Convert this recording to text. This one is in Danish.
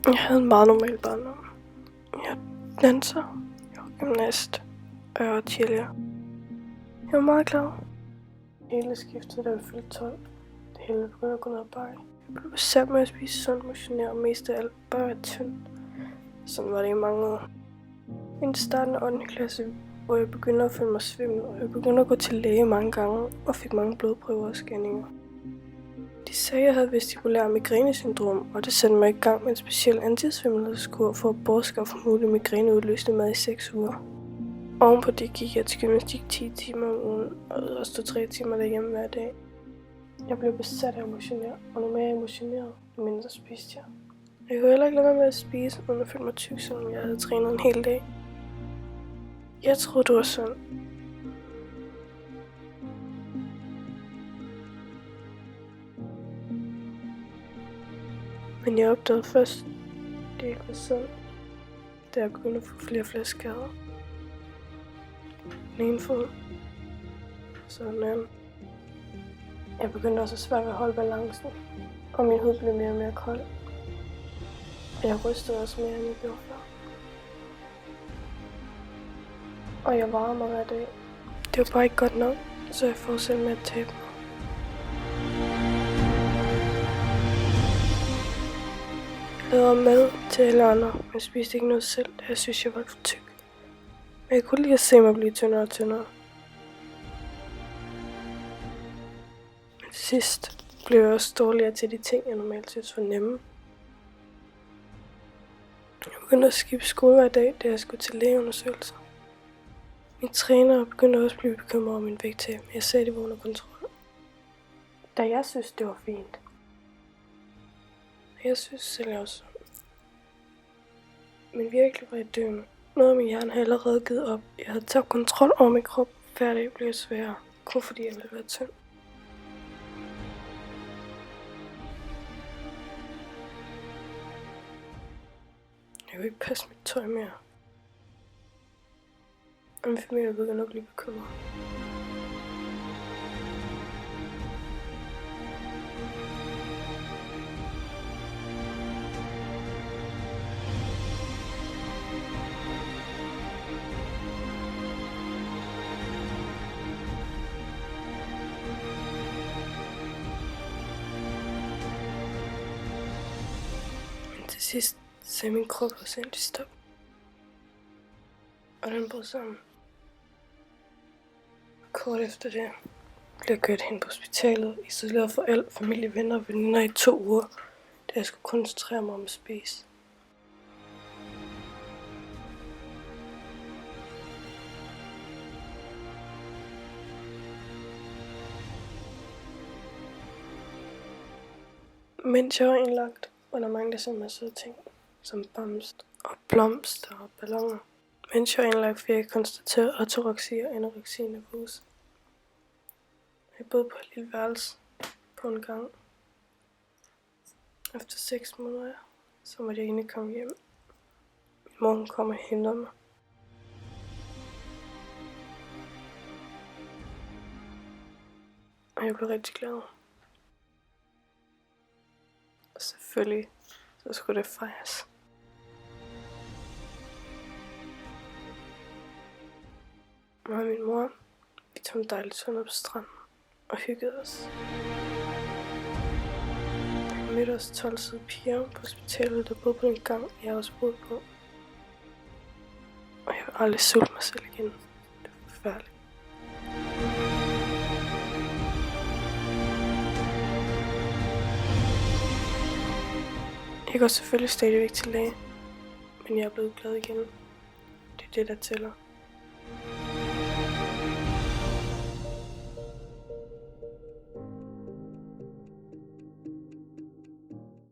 Jeg havde en meget normal barndom. Jeg danser, jeg var gymnast, og jeg var cheerleader. Jeg var meget glad. Hele skiftede, da jeg fyldte 12. Det hele begyndte at gå ned ad bakke. Jeg blev besat med at spise sundt, motionere og mest af alt bare være tynd. Sådan var det i mange år. Indtil starten af 8. klasse, hvor jeg begyndte at føle mig svimmel, og jeg begyndte at gå til læge mange gange og fik mange blodprøver og scanninger. De sagde, at jeg havde vestibulær migrænesyndrom, og det sendte mig i gang med en speciel antisvimmelhedskur for at bortskaffe mulig migræneudløsende mad i 6 uger. Ovenpå det gik jeg til gymnastik 10 timer om ugen, og jeg stod 3 timer derhjemme hver dag. Jeg blev besat af at motionere, og når mere jeg motionerede, jo mindre spiste jeg. Jeg kunne heller ikke lade være med at spise, uden at føle mig tyk, selvom jeg havde trænet en hel dag. Jeg troede, det var sundt. Men jeg opdagede først, at det ikke var sundt, da jeg begyndte at få flere og flere skader. Den ene fod, så den anden. Jeg begyndte også at svært ved at holde balancen, og min hud blev mere og mere kold. Og jeg rystede også mere, end jeg gjorde før. Og jeg varede mig hver dag. Det var bare ikke godt nok, så jeg fortsatte med at tabe mig. Jeg lavede mad til alle andre, men spiste ikke noget selv, da jeg synes, jeg var for tyk. Men jeg kunne lide at se mig blive tyndere og tyndere. Men til sidst blev jeg også dårligere til de ting, jeg normalt synes var nemme. Jeg begyndte at skifte skole hver dag, da jeg skulle til lægeundersøgelser. Min træner begyndte også at blive bekymret over min vægttab, men jeg sagde, det var under kontrol. Da jeg synes, det var fint. Jeg synes selv, jeg var sund. Men virkelig var jeg døende. Noget af min hjerne havde allerede givet op. Jeg havde taget kontrol over min krop. Hver dag blev sværere, kun fordi jeg ville være tynd. Jeg kunne ikke passe mit tøj mere. Og min familie begyndte at blive bekymret. Men til sidst sagde min krop også endelig stop. Og den brød sammen. Kort efter det blev jeg kørt hen på hospitalet, isoleret for al familie, venner og veninder i 2 uger, da jeg skulle koncentrere mig om at spise. Mens jeg var indlagt, var der mange, der sagde masser af ting, som bamst og blomster og balloner. Mens jeg var indlagt, fik jeg konstateret ortoreksi og anoreksi nervosa. Jeg boede på et lille værelse på en gang. Efter 6 måneder, så måtte jeg egentlig komme hjem. Min mor kom og hentede mig. Og jeg blev rigtig glad. Og selvfølgelig, så skulle det fejres. Mig og min mor, vi tog en dejlig tur ned på stranden og hyggede os. Jeg mødte os 12 søde piger på hospitalet, der boede på den gang, jeg også boede på. Og jeg vil aldrig sulte mig selv igen. Det var forfærdeligt. Jeg går selvfølgelig stadigvæk til læge, men jeg er blevet glad igen. Det er det, der tæller.